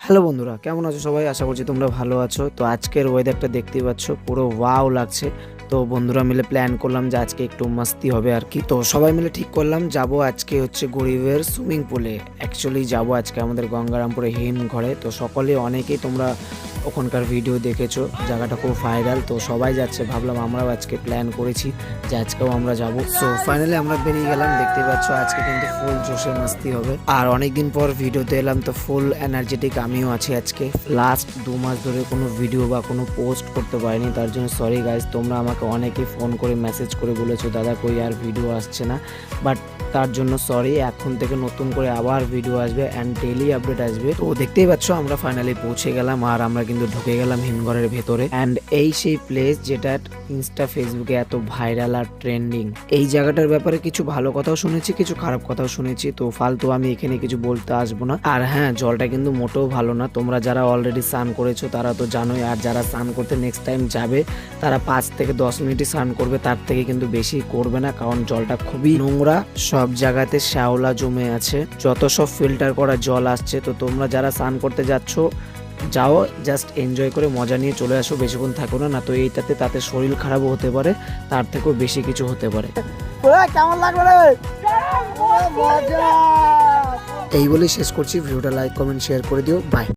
Hello বন্ধুরা, কেমন আছো সবাই? আশা করছি তোমরা ভালো আছো। তো আজকের ওয়েদারটা দেখতেই পাচ্ছ, পুরো ওয়াও লাগছে। তো বন্ধুরা মিলে প্ল্যান করলাম যে আজকে একটু মাস্তি হবে আর কি। তো সবাই মিলে ঠিক করলাম যাব আজকে হচ্ছে গরিবের সুইমিং পুলে। অ্যাকচুয়ালি যাব আজকে আমাদের গঙ্গারামপুরে হিমঘরে। তো সকলে অনেকেই তোমরা ওখানকার ভিডিও দেখেছো, জায়গাটা খুব ভাইরাল। তো সবাই যাচ্ছে, ভাবলাম আমরাও আজকে প্ল্যান করেছি যে আজকেও আমরা যাব। সো ফাইনালি আমরা বেরিয়ে গেলাম। দেখতে পাচ্ছ আজকে কিন্তু ফুল জোশে মাস্তি হবে। আর অনেকদিন পর ভিডিওতে এলাম, তো ফুল এনার্জেটিক আমিও আছি আজকে। লাস্ট 2 মাস ধরে কোনো ভিডিও বা কোনো পোস্ট করতে পারিনি, তার জন্য সরি গাইজ। তোমরা আমাকে অনেকে ফোন করে মেসেজ করে বলেছো দাদা কই আর ভিডিও আসছে না, বাট তার জন্য সরি। এখন থেকে নতুন করে আবার ভিডিও আসবে অ্যান্ড ডেইলি আপডেট আসবে। তো দেখতেই পাচ্ছ আমরা ফাইনালি পৌঁছে গেলাম, আর আমরা কিন্তু ঢুকে গেলাম হিমঘরের ভেতরে। অ্যান্ড এই সেই প্লেস যেটা ইনস্টা ফেসবুকে এত ভাইরাল আর ট্রেন্ডিং। এই জায়গাটার ব্যাপারে কিছু ভালো কথাও শুনেছি, কিছু খারাপ কথাও শুনেছি। তো ফালতু আমি এখানে কিছু বলতে আসবো না। আর হ্যাঁ, জলটা কিন্তু মোটেও ভালো না। তোমরা যারা অলরেডি স্নান করেছো তারা তো জানোই, আর যারা স্নান করতে নেক্সট টাইম যাবে তারা 5 থেকে 10 মিনিটই স্নান করবে, তার থেকে কিন্তু বেশি করবে না, কারণ জলটা খুবই নোংরা। সব জায়গাতে শ্যাওলা জমে আছে, যত সব ফিল্টার করা জল আসছে। তো তোমরা যারা স্নান করতে যাচ্ছ যাও, জাস্ট এনজয় করে মজা নিয়ে চলে আসো, বেশিক্ষণ থাকো না, না তো এইটাতে তাতে শরীর খারাপও হতে পারে, তার থেকেও বেশি কিছু হতে পারে। কেমন লাগবে রে? এই বলেই শেষ করছি ভিডিওটা। লাইক কমেন্ট শেয়ার করে দিও। বাই।